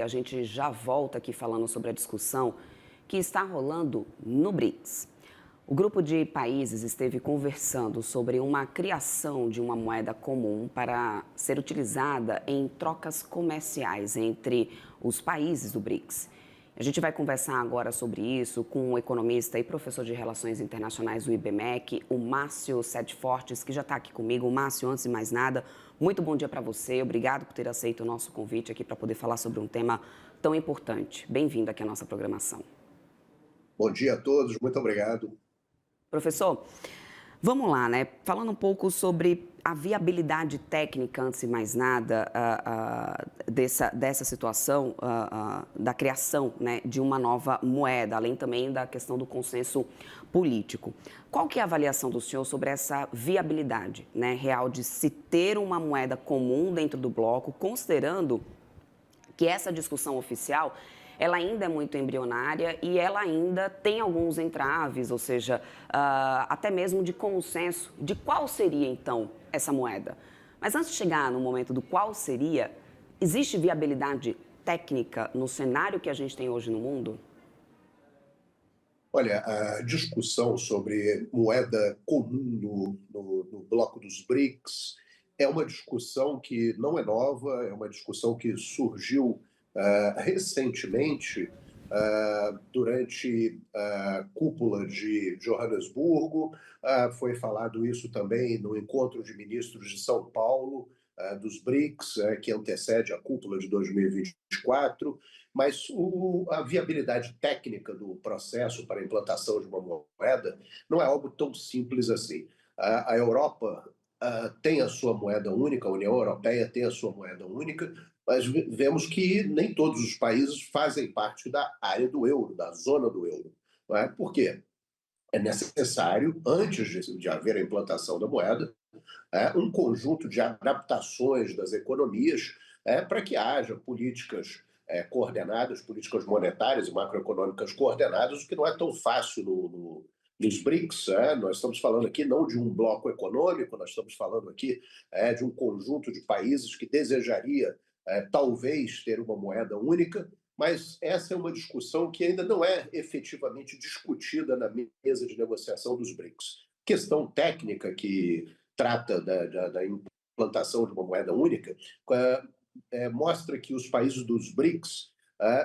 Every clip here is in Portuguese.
A gente já volta aqui falando sobre a discussão que está rolando no BRICS. O grupo de países esteve conversando sobre uma criação de uma moeda comum para ser utilizada em trocas comerciais entre os países do BRICS. A gente vai conversar agora sobre isso com o economista e professor de Relações Internacionais do IBMEC, o Márcio Sete Fortes, que já está aqui comigo. Márcio, antes de mais nada, muito bom dia para você. Obrigado por ter aceito o nosso convite aqui para poder falar sobre um tema tão importante. Bem-vindo aqui à nossa programação. Bom dia a todos, muito obrigado. Professor, vamos lá, né? Falando um pouco sobre a viabilidade técnica, antes de mais nada, dessa situação da criação, né, de uma nova moeda, além também da questão do consenso político. Qual que é a avaliação do senhor sobre essa viabilidade, né, real de se ter uma moeda comum dentro do bloco, considerando que essa discussão oficial ela ainda é muito embrionária e ela ainda tem alguns entraves, ou seja, até mesmo de consenso de qual seria, então, essa moeda. Mas antes de chegar no momento do qual seria, existe viabilidade técnica no cenário que a gente tem hoje no mundo? Olha, a discussão sobre moeda comum no bloco dos BRICS é uma discussão que não é nova, é uma discussão que surgiu recentemente, durante a cúpula de Joanesburgo. Foi falado isso também no encontro de ministros de São Paulo, dos BRICS, que antecede a cúpula de 2024, mas a viabilidade técnica do processo para a implantação de uma moeda não é algo tão simples assim. A Europa tem a sua moeda única, a União Europeia tem a sua moeda única, mas vemos que nem todos os países fazem parte da área do euro, da zona do euro. Não é? Por quê? É necessário, antes de haver a implantação da moeda, um conjunto de adaptações das economias para que haja políticas coordenadas, políticas monetárias e macroeconômicas coordenadas, o que não é tão fácil nos BRICS. Nós estamos falando aqui não de um bloco econômico, nós estamos falando aqui de um conjunto de países que desejaria talvez ter uma moeda única, mas essa é uma discussão que ainda não é efetivamente discutida na mesa de negociação dos BRICS. Questão técnica que trata da implantação de uma moeda única mostra que os países dos BRICS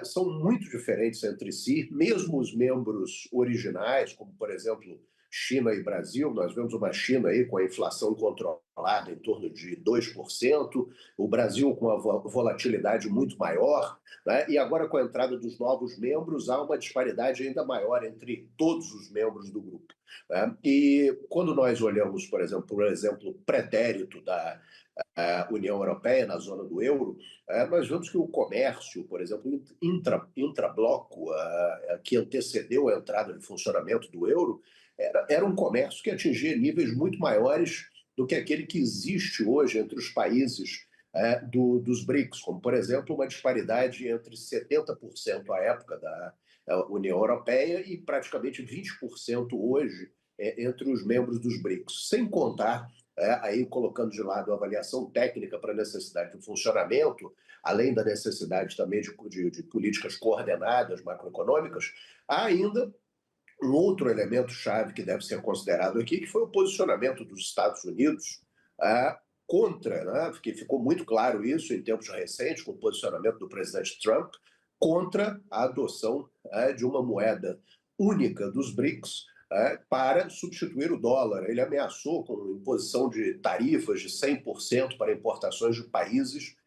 são muito diferentes entre si, mesmo os membros originais, como, por exemplo, China e Brasil. Nós vemos uma China aí com a inflação controlada em torno de 2%, o Brasil com uma volatilidade muito maior, né? E agora, com a entrada dos novos membros, há uma disparidade ainda maior entre todos os membros do grupo, né? E quando nós olhamos, por exemplo, pretérito da União Europeia na zona do euro, nós vemos que o comércio, por exemplo, intrabloco, que antecedeu a entrada de funcionamento do euro, era um comércio que atingia níveis muito maiores do que aquele que existe hoje entre os países dos BRICS, como, por exemplo, uma disparidade entre 70% à época da União Europeia e praticamente 20% hoje entre os membros dos BRICS, sem contar, aí colocando de lado a avaliação técnica para a necessidade de funcionamento, além da necessidade também de políticas coordenadas macroeconômicas, há ainda um outro elemento-chave que deve ser considerado aqui, que foi o posicionamento dos Estados Unidos contra, né, que ficou muito claro isso em tempos recentes, com o posicionamento do presidente Trump, contra a adoção de uma moeda única dos BRICS para substituir o dólar. Ele ameaçou com imposição de tarifas de 100% para importações de países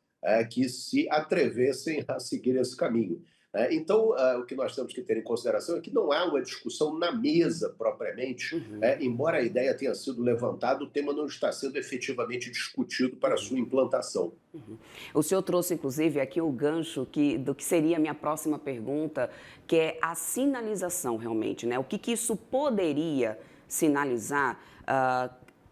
que se atrevessem a seguir esse caminho. Então, o que nós temos que ter em consideração é que não há uma discussão na mesa propriamente, embora a ideia tenha sido levantada, o tema não está sendo efetivamente discutido para a sua implantação. O senhor trouxe, inclusive, aqui o gancho do que seria a minha próxima pergunta, que é a sinalização, realmente, né? O que isso poderia sinalizar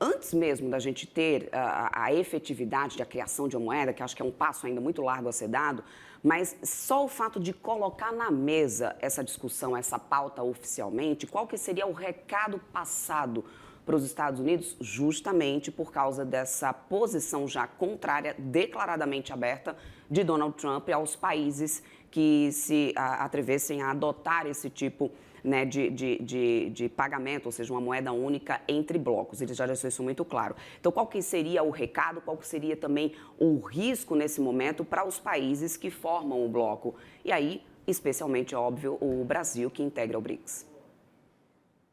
antes mesmo da gente ter a efetividade da criação de uma moeda, que acho que é um passo ainda muito largo a ser dado, mas só o fato de colocar na mesa essa discussão, essa pauta oficialmente, qual que seria o recado passado para os Estados Unidos, justamente por causa dessa posição já contrária, declaradamente aberta, de Donald Trump aos países que se atrevessem a adotar esse tipo, né, de pagamento, ou seja, uma moeda única entre blocos. Ele já deixou isso muito claro. Então, qual que seria o recado, qual que seria também o risco nesse momento para os países que formam o bloco? E aí, especialmente, óbvio, o Brasil, que integra o BRICS.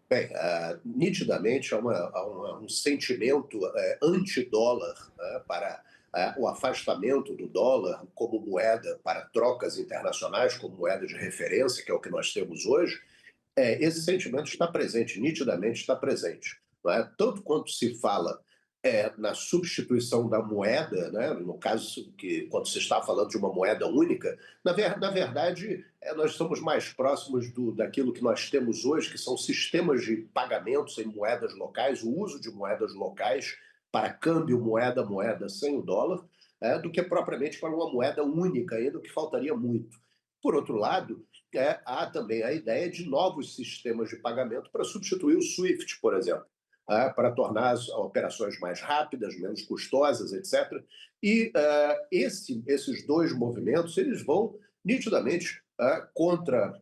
Bem, nitidamente um sentimento anti-dólar, para o afastamento do dólar como moeda para trocas internacionais, como moeda de referência, que é o que nós temos hoje. Esse sentimento está presente, nitidamente está presente. Não é? Tanto quanto se fala na substituição da moeda, né? No caso que quando se está falando de uma moeda única, na verdade nós estamos mais próximos daquilo que nós temos hoje, que são sistemas de pagamentos em moedas locais, o uso de moedas locais para câmbio moeda a moeda sem o dólar, do que propriamente para uma moeda única, ainda o que faltaria muito. Por outro lado, há também a ideia de novos sistemas de pagamento para substituir o SWIFT, por exemplo, para tornar as operações mais rápidas, menos custosas, etc. E esses dois movimentos eles vão nitidamente contra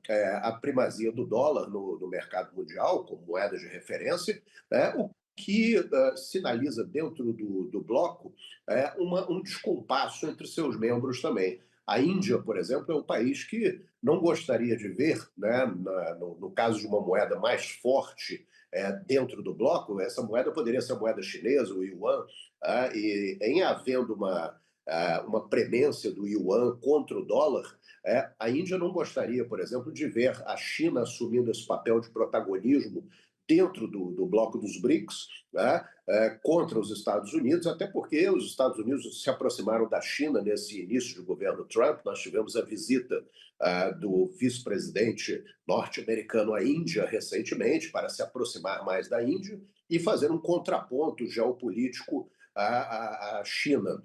a primazia do dólar no mercado mundial, como moeda de referência, o que sinaliza dentro do bloco um descompasso entre seus membros também. A Índia, por exemplo, é um país que não gostaria de ver, né, no caso de uma moeda mais forte dentro do bloco, essa moeda poderia ser a moeda chinesa, o yuan, e em havendo uma premência do yuan contra o dólar, a Índia não gostaria, por exemplo, de ver a China assumindo esse papel de protagonismo dentro do bloco dos BRICS, né, contra os Estados Unidos, até porque os Estados Unidos se aproximaram da China nesse início de governo Trump. Nós tivemos a visita do vice-presidente norte-americano à Índia recentemente, para se aproximar mais da Índia e fazer um contraponto geopolítico à China,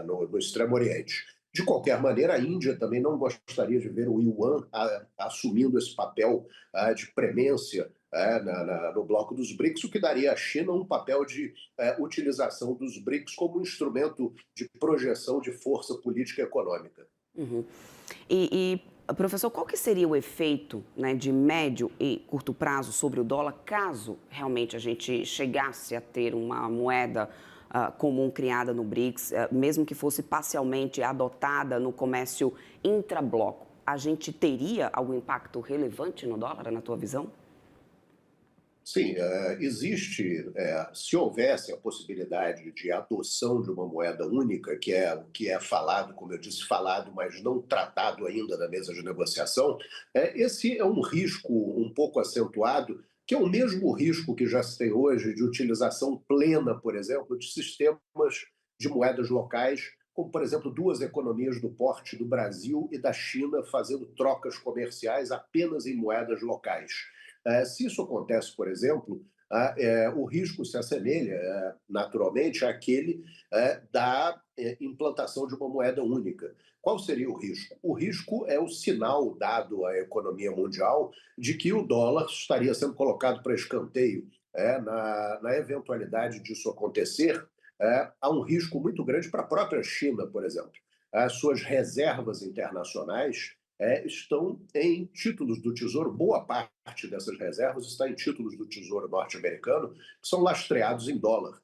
no Extremo Oriente. De qualquer maneira, a Índia também não gostaria de ver o yuan assumindo esse papel de premência no bloco dos BRICS, o que daria à China um papel de utilização dos BRICS como instrumento de projeção de força política e econômica. Uhum. Professor, qual que seria o efeito, né, de médio e curto prazo sobre o dólar, caso realmente a gente chegasse a ter uma moeda comum criada no BRICS, mesmo que fosse parcialmente adotada no comércio intrabloco? A gente teria algum impacto relevante no dólar, na tua visão? Sim, existe, se houvesse a possibilidade de adoção de uma moeda única, que é o que é falado, como eu disse, falado, mas não tratado ainda na mesa de negociação, esse é um risco um pouco acentuado, que é o mesmo risco que já se tem hoje de utilização plena, por exemplo, de sistemas de moedas locais, como, por exemplo, duas economias do porte do Brasil e da China fazendo trocas comerciais apenas em moedas locais. Se isso acontece, por exemplo, o risco se assemelha naturalmente àquele da implantação de uma moeda única. Qual seria o risco? O risco é o sinal dado à economia mundial de que o dólar estaria sendo colocado para escanteio. Na eventualidade disso acontecer, há um risco muito grande para a própria China, por exemplo. As suas reservas internacionais estão em títulos do Tesouro, boa parte dessas reservas está em títulos do Tesouro norte-americano, que são lastreados em dólar.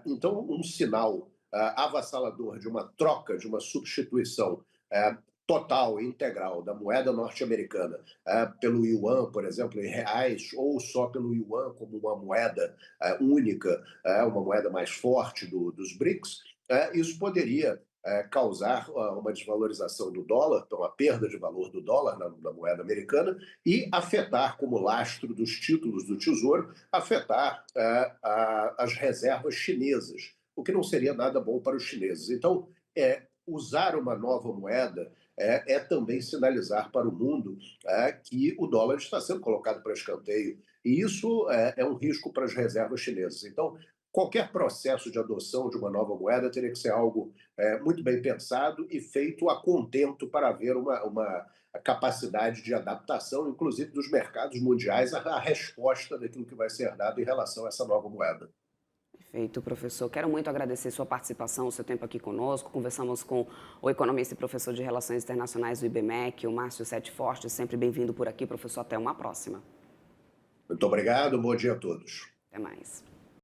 Então, um sinal avassalador de uma troca, de uma substituição total e integral da moeda norte-americana pelo yuan, por exemplo, em reais, ou só pelo yuan como uma moeda única, uma moeda mais forte dos BRICS, isso poderia causar uma desvalorização do dólar, então a perda de valor do dólar na moeda americana, e afetar, como lastro dos títulos do Tesouro, afetar as reservas chinesas, o que não seria nada bom para os chineses. Então, usar uma nova moeda também sinalizar para o mundo que o dólar está sendo colocado para escanteio, e isso é um risco para as reservas chinesas. Então, qualquer processo de adoção de uma nova moeda teria que ser algo muito bem pensado e feito a contento para haver uma capacidade de adaptação, inclusive dos mercados mundiais, à resposta daquilo que vai ser dado em relação a essa nova moeda. Perfeito, professor. Quero muito agradecer sua participação, o seu tempo aqui conosco. Conversamos com o economista e professor de Relações Internacionais do IBMEC, o Márcio Sete Forte. Sempre bem-vindo por aqui, professor. Até uma próxima. Muito obrigado, bom dia a todos. Até mais.